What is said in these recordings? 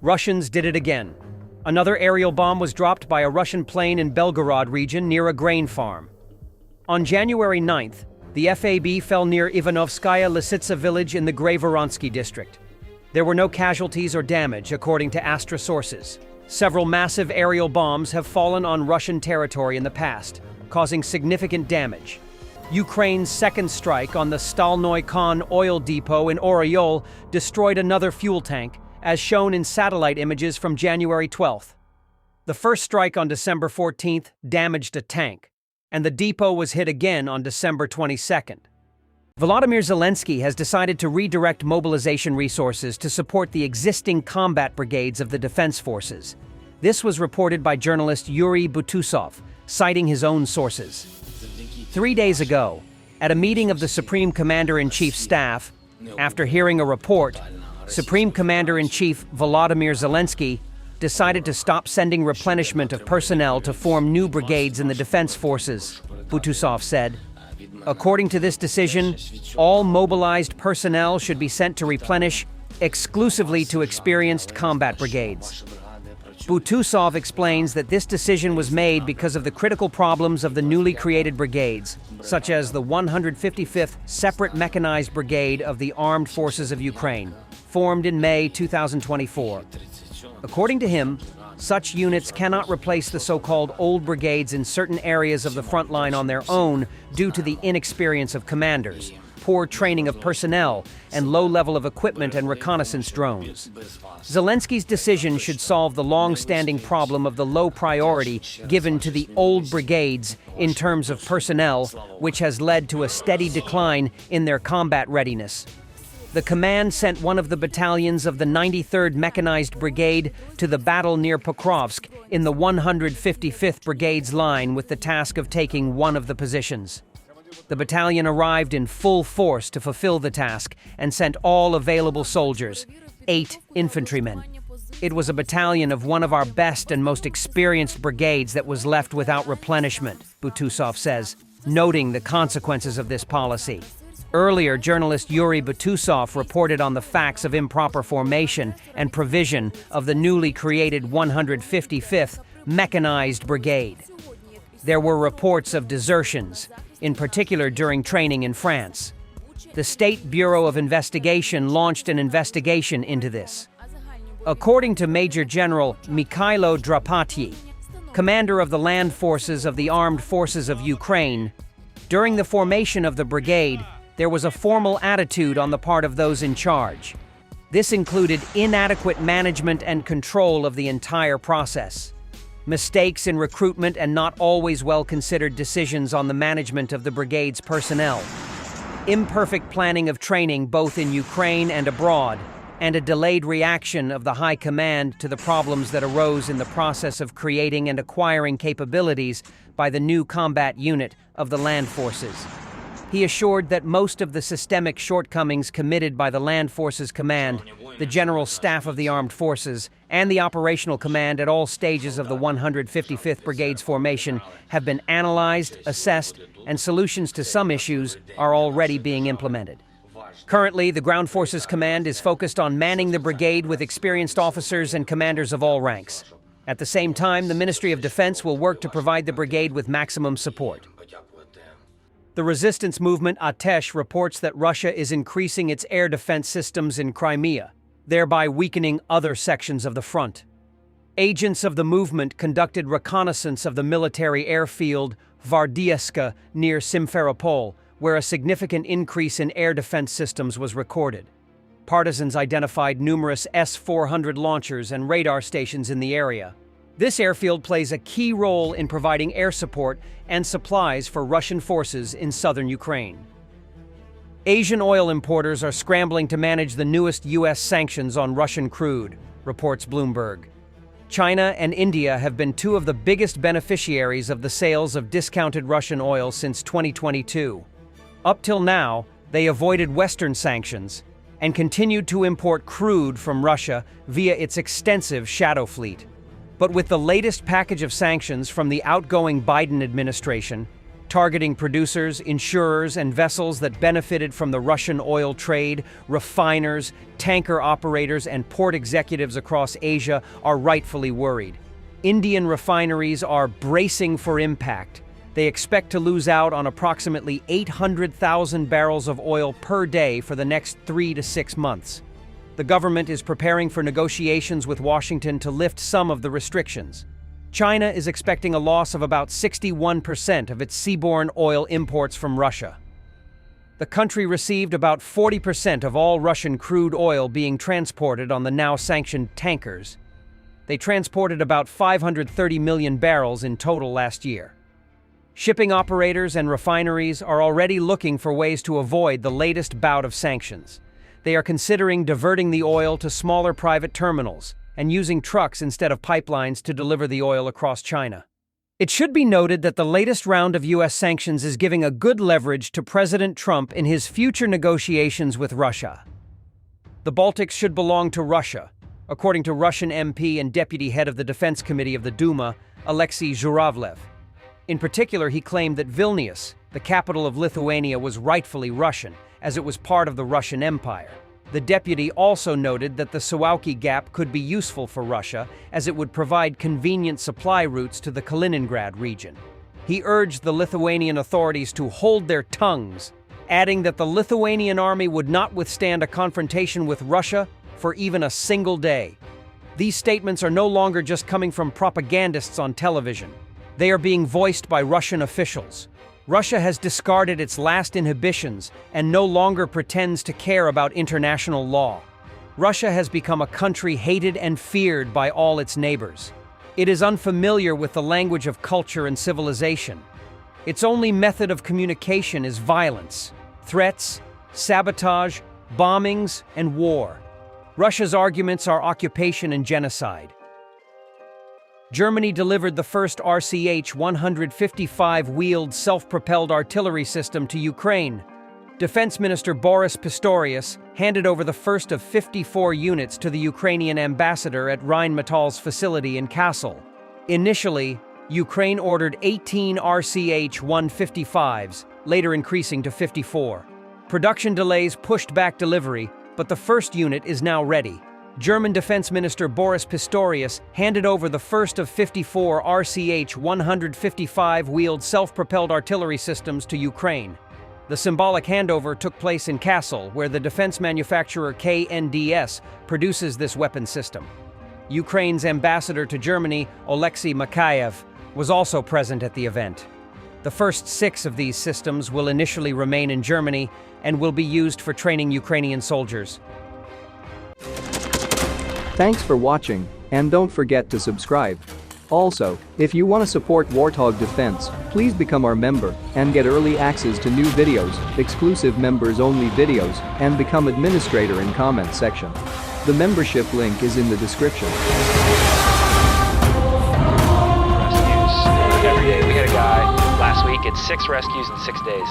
Russians did it again. Another aerial bomb was dropped by a Russian plane in Belgorod region near a grain farm. On January 9th, the FAB fell near Ivanovskaya Lisitsa village in the Grey-Voronsky district. There were no casualties or damage, according to Astra sources. Several massive aerial bombs have fallen on Russian territory in the past, causing significant damage. Ukraine's second strike on the Stalnoy Khan oil depot in Oryol destroyed another fuel tank, as shown in satellite images from January 12th. The first strike on December 14th damaged a tank, and the depot was hit again on December 22nd. Volodymyr Zelensky has decided to redirect mobilization resources to support the existing combat brigades of the defense forces. This was reported by journalist Yuri Butusov, citing his own sources. 3 days ago, at a meeting of the Supreme Commander-in-Chief's staff, after hearing a report, Supreme Commander-in-Chief Volodymyr Zelensky decided to stop sending replenishment of personnel to form new brigades in the defense forces, Butusov said. According to this decision, all mobilized personnel should be sent to replenish exclusively to experienced combat brigades. Butusov explains that this decision was made because of the critical problems of the newly created brigades, such as the 155th Separate Mechanized Brigade of the Armed Forces of Ukraine, formed in May 2024. According to him, such units cannot replace the so-called old brigades in certain areas of the front line on their own due to the inexperience of commanders, poor training of personnel, and low level of equipment and reconnaissance drones. Zelensky's decision should solve the long-standing problem of the low priority given to the old brigades in terms of personnel, which has led to a steady decline in their combat readiness. The command sent one of the battalions of the 93rd Mechanized Brigade to the battle near Pokrovsk in the 155th Brigade's line with the task of taking one of the positions. The battalion arrived in full force to fulfill the task and sent all available soldiers, 8 infantrymen. It was a battalion of one of our best and most experienced brigades that was left without replenishment, Butusov says, noting the consequences of this policy. Earlier, journalist Yuri Butusov reported on the facts of improper formation and provision of the newly created 155th Mechanized Brigade. There were reports of desertions, in particular during training in France. The State Bureau of Investigation launched an investigation into this. According to Major General Mikhailo Drapatyi, commander of the land forces of the Armed Forces of Ukraine, during the formation of the brigade, there was a formal attitude on the part of those in charge. This included inadequate management and control of the entire process, mistakes in recruitment and not always well-considered decisions on the management of the brigade's personnel, imperfect planning of training both in Ukraine and abroad, and a delayed reaction of the high command to the problems that arose in the process of creating and acquiring capabilities by the new combat unit of the land forces. He assured that most of the systemic shortcomings committed by the Land Forces Command, the General Staff of the Armed Forces, and the Operational Command at all stages of the 155th Brigade's formation have been analyzed, assessed, and solutions to some issues are already being implemented. Currently, the Ground Forces Command is focused on manning the brigade with experienced officers and commanders of all ranks. At the same time, the Ministry of Defense will work to provide the brigade with maximum support. The resistance movement Atesh reports that Russia is increasing its air defense systems in Crimea, thereby weakening other sections of the front. Agents of the movement conducted reconnaissance of the military airfield Vardieska near Simferopol, where a significant increase in air defense systems was recorded. Partisans identified numerous S-400 launchers and radar stations in the area. This airfield plays a key role in providing air support and supplies for Russian forces in southern Ukraine. Asian oil importers are scrambling to manage the newest U.S. sanctions on Russian crude, reports Bloomberg. China and India have been two of the biggest beneficiaries of the sales of discounted Russian oil since 2022. Up till now, they avoided Western sanctions and continued to import crude from Russia via its extensive shadow fleet. But with the latest package of sanctions from the outgoing Biden administration, targeting producers, insurers, and vessels that benefited from the Russian oil trade. Refiners, tanker operators, and port executives across Asia are rightfully worried. Indian refineries are bracing for impact. They expect to lose out on approximately 800,000 barrels of oil per day for the next 3 to 6 months. The government is preparing for negotiations with Washington to lift some of the restrictions. China is expecting a loss of about 61% of its seaborne oil imports from Russia. The country received about 40% of all Russian crude oil being transported on the now-sanctioned tankers. They transported about 530 million barrels in total last year. Shipping operators and refineries are already looking for ways to avoid the latest bout of sanctions. They are considering diverting the oil to smaller private terminals and using trucks instead of pipelines to deliver the oil across China. It should be noted that the latest round of U.S. sanctions is giving a good leverage to President Trump in his future negotiations with Russia. The Baltics should belong to Russia, according to Russian MP and deputy head of the Defense Committee of the Duma, Alexei Zhuravlev. In particular, he claimed that Vilnius, the capital of Lithuania, was rightfully Russian, as it was part of the Russian Empire. The deputy also noted that the Suwałki Gap could be useful for Russia, as it would provide convenient supply routes to the Kaliningrad region. He urged the Lithuanian authorities to hold their tongues, adding that the Lithuanian army would not withstand a confrontation with Russia for even a single day. These statements are no longer just coming from propagandists on television. They are being voiced by Russian officials. Russia has discarded its last inhibitions and no longer pretends to care about international law. Russia has become a country hated and feared by all its neighbors. It is unfamiliar with the language of culture and civilization. Its only method of communication is violence, threats, sabotage, bombings, and war. Russia's arguments are occupation and genocide. Germany delivered the first RCH-155 wheeled self-propelled artillery system to Ukraine. Defense Minister Boris Pistorius handed over the first of 54 units to the Ukrainian ambassador at Rheinmetall's facility in Kassel. Initially, Ukraine ordered 18 RCH-155s, later increasing to 54. Production delays pushed back delivery, but the first unit is now ready. German Defense Minister Boris Pistorius handed over the first of 54 RCH-155 wheeled self-propelled artillery systems to Ukraine. The symbolic handover took place in Kassel, where the defense manufacturer KNDS produces this weapon system. Ukraine's ambassador to Germany, Oleksiy Makayev, was also present at the event. The first 6 of these systems will initially remain in Germany and will be used for training Ukrainian soldiers. Thanks for watching, and don't forget to subscribe. Also, if you want to support Warthog Defense, please become our member and get early access to new videos, exclusive members-only videos, and become administrator in comment section. The membership link is in the description. Rescues every day. We had a guy last week at 6 rescues in 6 days.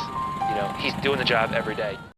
He's doing the job every day.